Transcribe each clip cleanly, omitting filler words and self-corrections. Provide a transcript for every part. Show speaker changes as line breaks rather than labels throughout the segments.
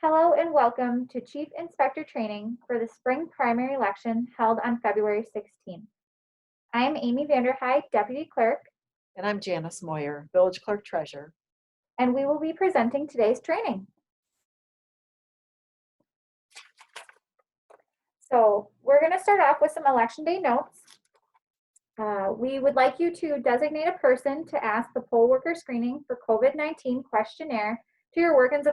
Hello and welcome to Chief Inspector Training for the spring primary election held on February 16th. I am Amy Vanderhyde, Deputy Clerk,
And I'm Janice Moyer, Village Clerk Treasurer.
and we will be presenting today's training. So we're going to start off with some Election Day notes. We would like you to designate a person to ask the poll worker screening for COVID-19 questionnaire to your workers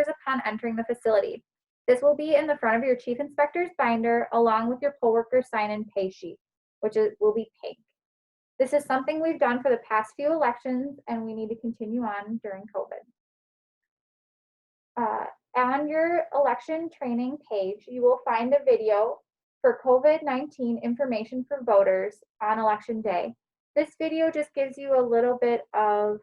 upon entering the facility. This will be in the front of your Chief Inspector's binder along with your poll worker sign-in pay sheet, which will be pink. This is something we've done for the past few elections and we need to continue on during COVID. On your election training page, you will find a video for COVID-19 information for voters on election day. This video just gives you a little bit of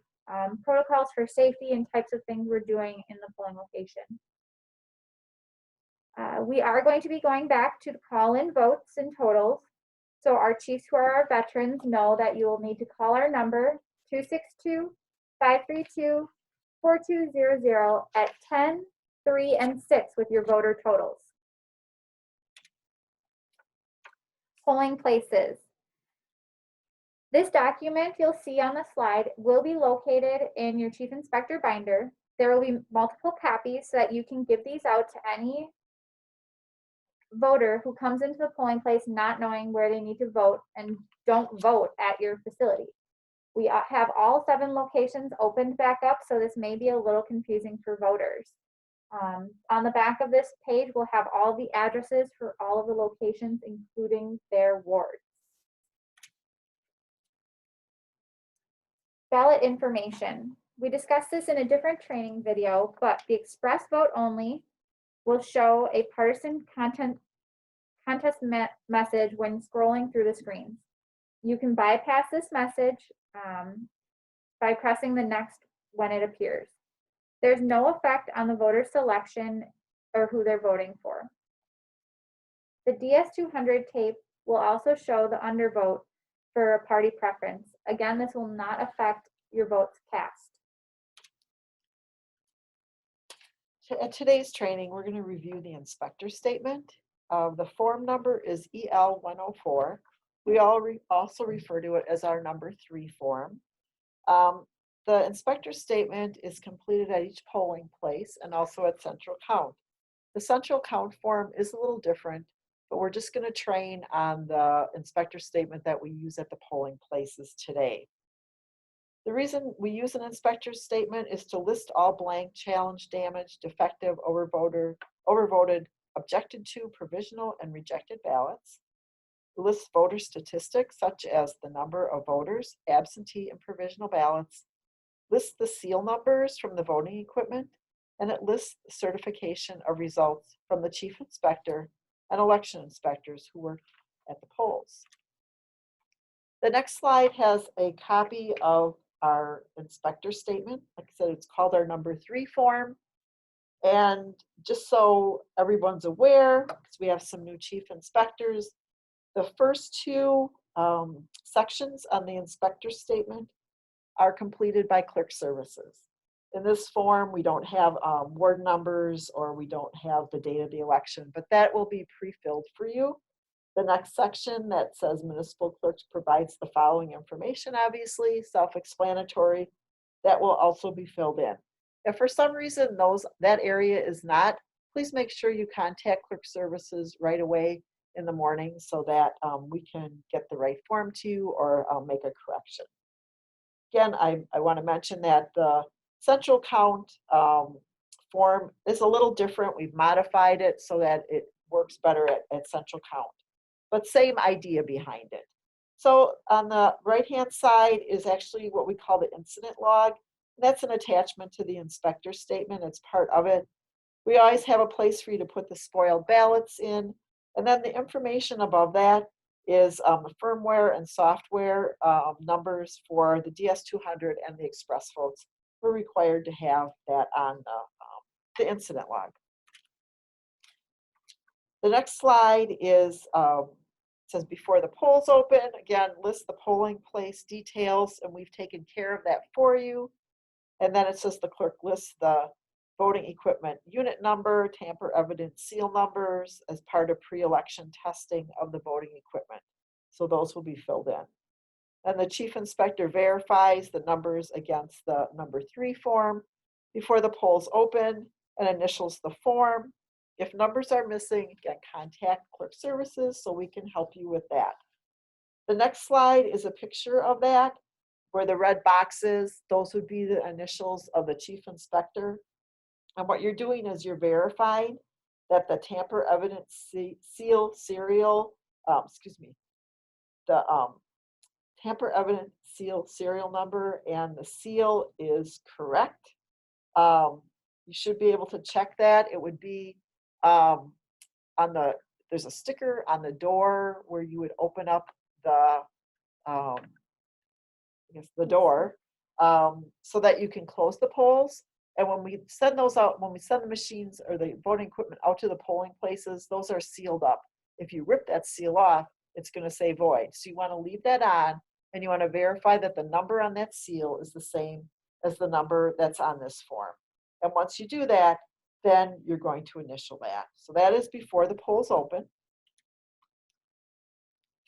protocols for safety and types of things we're doing in the polling location. We are going to be going back to the call-in votes and totals. So our chiefs who are our veterans know that you will need to call our number 262-532-4200 at 10, 3, and 6 with your voter totals. Polling places. This document you'll see on the slide will be located in your Chief Inspector binder. There will be multiple copies so that you can give these out to any voter who comes into the polling place not knowing where they need to vote and don't vote at your facility. We have all 7 locations opened back up, so this may be a little confusing for voters. On the back of this page, we'll have all the addresses for all of the locations, including their wards. Ballot information. We discussed this in a different training video, but the express vote only will show a partisan contest message when scrolling through the screens. You can bypass this message by pressing the next when it appears. There's no effect on the voter selection or who they're voting for. The DS200 tape will also show the undervote for a party preference. Again, this will not affect your votes cast.
At today's training, we're going to review the inspector statement. The form number is EL104. We also refer to it as our number 3 form. The inspector statement is completed at each polling place and also at central count. The central count form is a little different, but we're just going to train on the inspector statement that we use at the polling places today. The reason we use an inspector statement is to list all blank, challenged, damaged, defective, overvoted, objected to, provisional, and rejected ballots. It lists voter statistics such as the number of voters, absentee, and provisional ballots. Lists the seal numbers from the voting equipment, and it lists the certification of results from the chief inspector and election inspectors who work at the polls. The next slide has a copy of our inspector statement. Like I said, it's called our number 3 form. And just so everyone's aware, because we have some new chief inspectors, the first 2 sections on the inspector statement are completed by clerk services. In this form, we don't have ward numbers or we don't have the date of the election, but that will be pre-filled for you. The next section that says municipal clerks provides the following information, obviously, self-explanatory, that will also be filled in. If for some reason that area is not, please make sure you contact clerk services right away in the morning so that we can get the right form to you or make a correction. Again, I want to mention that the central count form is a little different. We've modified it so that it works better at central count, but same idea behind it. So on the right-hand side is actually what we call the incident log. That's an attachment to the inspector statement. It's part of it. We always have a place for you to put the spoiled ballots in. And then the information above that is the firmware and software numbers for the DS200 and the express votes. We're required to have that on the incident log. The next slide is says before the polls open, again, list the polling place details, and we've taken care of that for you. And then it says the clerk lists the voting equipment unit number, tamper evidence seal numbers as part of pre-election testing of the voting equipment. So those will be filled in. And the chief inspector verifies the numbers against the number 3 form before the polls open and initials the form. If numbers are missing, again, contact clerk services so we can help you with that. The next slide is a picture of that, where the red boxes, those would be the initials of the chief inspector. And what you're doing is you're verifying that the tamper evidence seal serial, the tamper evidence seal serial number and the seal is correct. You should be able to check that. It would be there's a sticker on the door where you would open up the door so that you can close the polls. And when we send those out, when we send the machines or the voting equipment out to the polling places, those are sealed up. If you rip that seal off, it's going to say void. So you want to leave that on and you want to verify that the number on that seal is the same as the number that's on this form. And once you do that, then you're going to initial that. So that is before the polls open.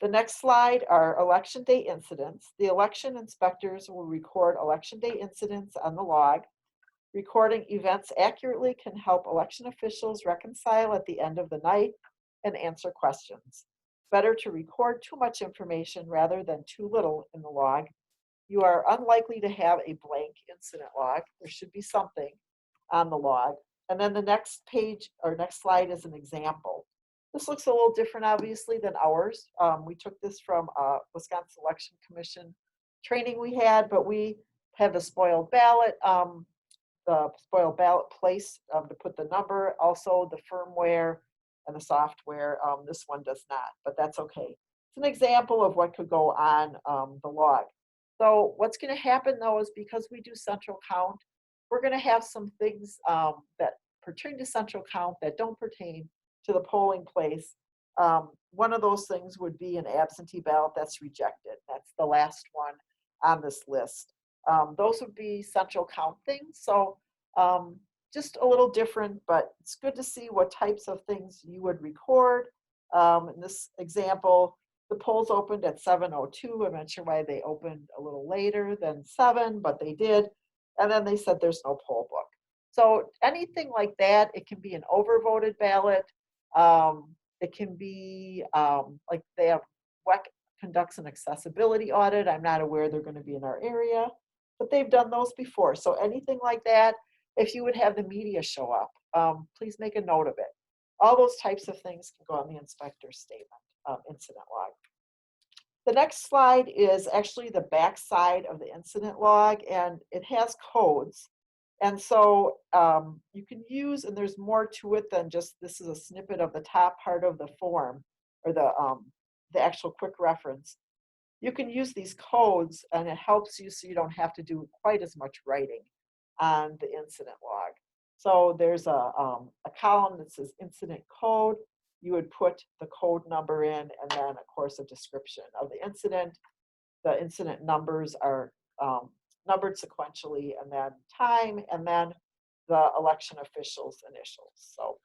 The next slide are election day incidents. The election inspectors will record election day incidents on the log. Recording events accurately can help election officials reconcile at the end of the night and answer questions. Better to record too much information rather than too little in the log. You are unlikely to have a blank incident log. There should be something on the log. And then the next page or next slide is an example. This looks a little different, obviously, than ours. We took this from Wisconsin Election Commission training we had, but we have the spoiled ballot place to put the number, also the firmware and the software. This one does not, but that's okay. It's an example of what could go on the log. So what's going to happen though is because we do central count, we're going to have some things that pertain to central count that don't pertain to the polling place. One of those things would be an absentee ballot that's rejected. That's the last one on this list. Those would be central count things. So just a little different, but it's good to see what types of things you would record. In this example, the polls opened at 7:02. I'm not sure why they opened a little later than 7, but they did. And then they said there's no poll book. So anything like that, it can be an overvoted ballot. It can be like they have WEC conducts an accessibility audit. I'm not aware they're going to be in our area, but they've done those before. So anything like that, if you would have the media show up, please make a note of it. All those types of things can go on the inspector's statement, incident log. The next slide is actually the back side of the incident log, and it has codes. And so you can use, and there's more to it than just this is a snippet of the top part of the form or the actual quick reference. You can use these codes and it helps you so you don't have to do quite as much writing on the incident log. So there's a column that says incident code. You would put the code number in and then of course a description of the incident. The incident numbers are numbered sequentially and then time and then the election officials' initials. So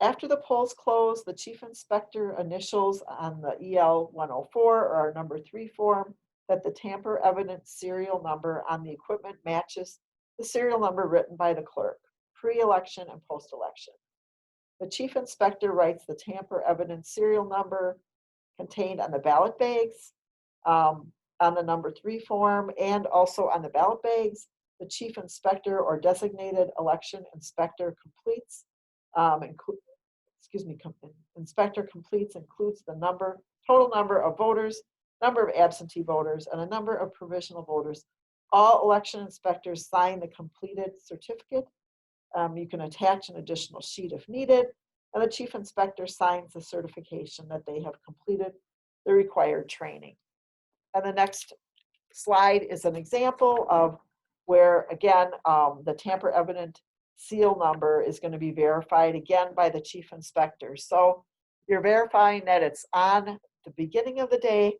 after the polls close, the chief inspector initials on the EL 104 or our number 3 form that the tamper evidence serial number on the equipment matches the serial number written by the clerk, pre-election and post-election. The chief inspector writes the tamper evidence serial number contained on the ballot bags, on the number 3 form, and also on the ballot bags. The chief inspector or designated election inspector completes, inspector completes includes the total number of voters, number of absentee voters, and a number of provisional voters. All election inspectors sign the completed certificate. You can attach an additional sheet if needed, and the chief inspector signs the certification that they have completed the required training. And the next slide is an example of where, again, the tamper evident seal number is going to be verified again by the chief inspector. So you're verifying that it's on the beginning of the day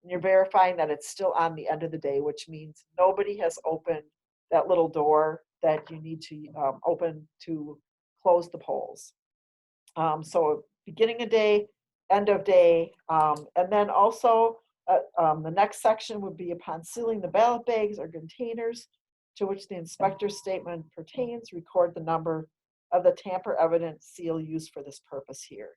And you're verifying that it's still on the end of the day, which means nobody has opened that little door that you need to open to close the polls. So beginning of day, end of day, and then also the next section would be upon sealing the ballot bags or containers to which the inspector's statement pertains, record the number of the tamper evident seal used for this purpose here.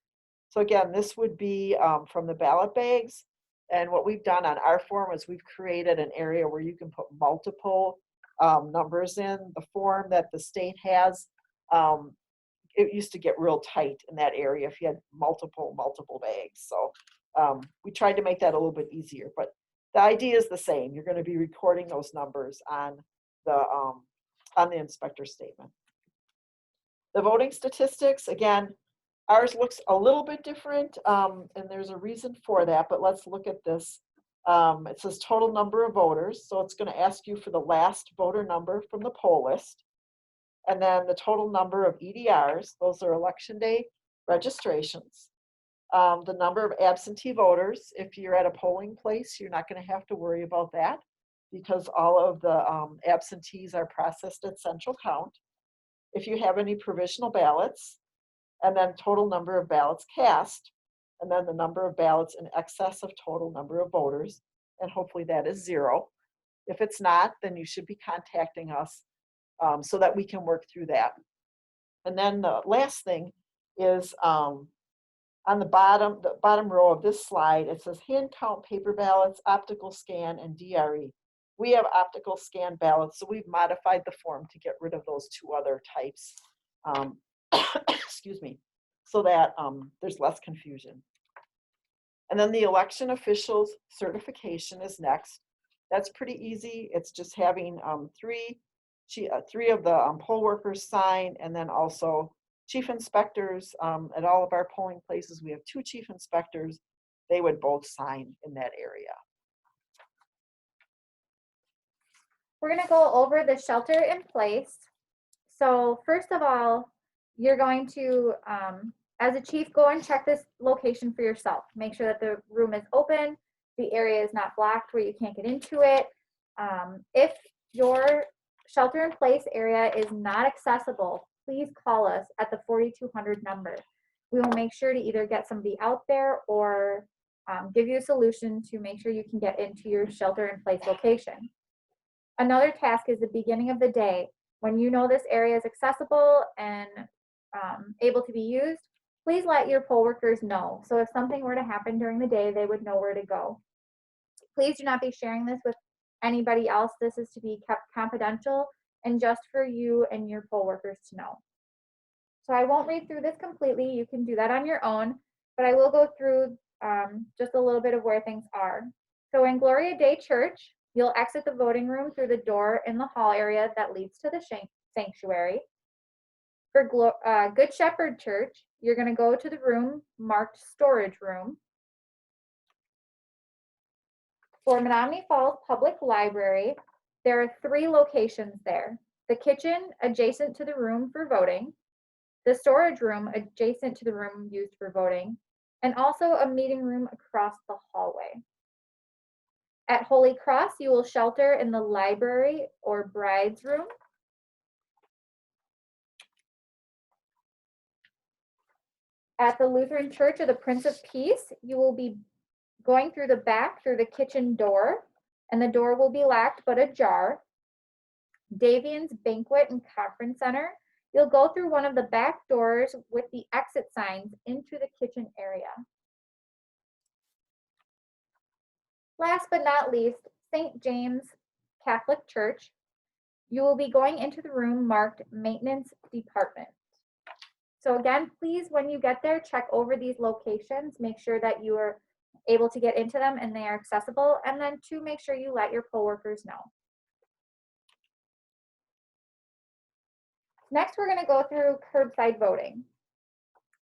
So again, this would be from the ballot bags. And what we've done on our form is we've created an area where you can put multiple numbers in. The form that the state has, it used to get real tight in that area if you had multiple bags. So we tried to make that a little bit easier, but the idea is the same. You're going to be recording those numbers on the inspector statement. The voting statistics, again, ours looks a little bit different, and there's a reason for that, but let's look at this. It says total number of voters, so it's going to ask you for the last voter number from the poll list, and then the total number of EDRs, those are election day registrations. The number of absentee voters, if you're at a polling place, you're not going to have to worry about that because all of the absentees are processed at central count. If you have any provisional ballots, and then total number of ballots cast, and then the number of ballots in excess of total number of voters, and hopefully that is 0. If it's not, then you should be contacting us so that we can work through that. And then the last thing is on the bottom row of this slide, it says hand count paper ballots, optical scan, and DRE. We have optical scan ballots, so we've modified the form to get rid of those 2 other types. Excuse me, so that there's less confusion. And then the election officials certification is next. That's pretty easy. It's just having 3 of the poll workers sign, and then also chief inspectors at all of our polling places. We have 2 chief inspectors. They would both sign in that area.
We're going to go over the shelter in place. So first of all, you're going to, as a chief, go and check this location for yourself. Make sure that the room is open, the area is not blocked where you can't get into it. If your shelter in place area is not accessible, please call us at the 4200 number. We will make sure to either get somebody out there or give you a solution to make sure you can get into your shelter in place location. Another task is the beginning of the day. When you know this area is accessible and able to be used, please let your poll workers know. So if something were to happen during the day, they would know where to go. Please do not be sharing this with anybody else. This is to be kept confidential and just for you and your poll workers to know. So I won't read through this completely. You can do that on your own, but I will go through just a little bit of where things are. So in Gloria Day Church, you'll exit the voting room through the door in the hall area that leads to the sanctuary. For Good Shepherd Church, you're going to go to the room marked storage room. For Menominee Falls Public Library, there are 3 locations there. The kitchen adjacent to the room for voting, the storage room adjacent to the room used for voting, and also a meeting room across the hallway. At Holy Cross, you will shelter in the library or bride's room. At the Lutheran Church of the Prince of Peace, you will be going through the back through the kitchen door, and the door will be locked but ajar. Davian's Banquet and Conference Center, you'll go through one of the back doors with the exit signs into the kitchen area. Last but not least, St. James Catholic Church, you will be going into the room marked Maintenance Department. So again, please, when you get there, check over these locations, make sure that you are able to get into them and they are accessible, and then to make sure you let your poll workers know. Next, we're going to go through curbside voting.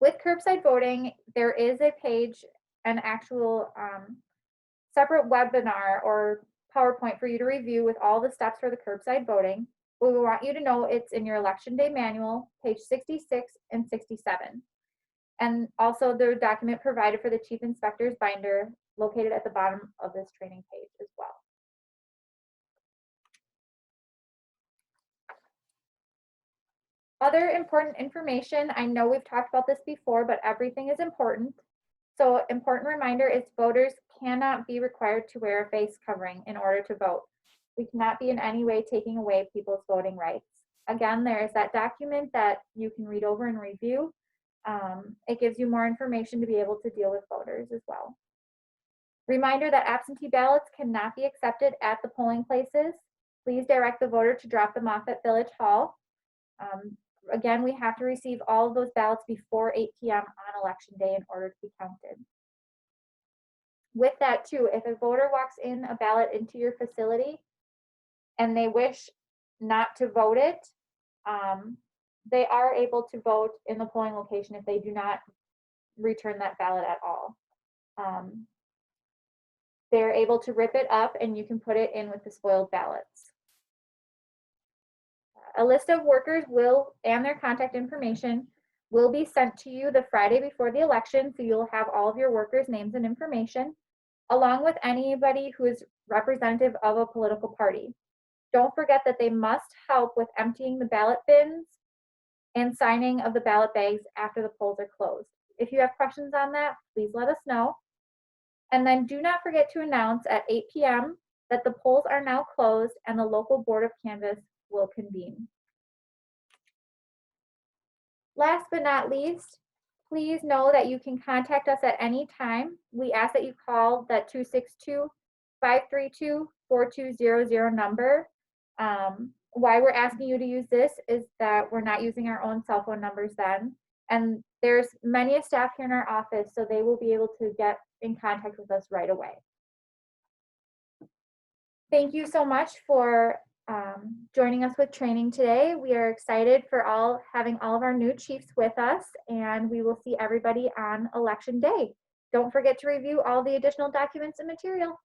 With curbside voting, there is a page, an actual separate webinar or PowerPoint for you to review with all the steps for the curbside voting. We want you to know it's in your election day manual, page 66 and 67. And also the document provided for the chief inspector's binder located at the bottom of this training page as well. Other important information, I know we've talked about this before, but everything is important. So important reminder is voters cannot be required to wear a face covering in order to vote. We cannot be in any way taking away people's voting rights. Again, there is that document that you can read over and review. It gives you more information to be able to deal with voters as well. Reminder that absentee ballots cannot be accepted at the polling places. Please direct the voter to drop them off at Village Hall. Again, we have to receive all of those ballots before 8 p.m. on election day in order to be counted. With that too, if a voter walks in a ballot into your facility and they wish not to vote it, they are able to vote in the polling location if they do not return that ballot at all. They're able to rip it up and you can put it in with the spoiled ballots. A list of workers and their contact information will be sent to you the Friday before the election, so you'll have all of your workers' names and information, along with anybody who is representative of a political party. Don't forget that they must help with emptying the ballot bins and signing of the ballot bags after the polls are closed. If you have questions on that, please let us know. And then do not forget to announce at 8 p.m. that the polls are now closed and the local board of canvass will convene. Last but not least, please know that you can contact us at any time. We ask that you call that 262-532-4200 number. Why we're asking you to use this is that we're not using our own cell phone numbers then. And there's many a staff here in our office, so they will be able to get in contact with us right away. Thank you so much for joining us with training today. We are excited for having all of our new chiefs with us, and we will see everybody on election day. Don't forget to review all the additional documents and material.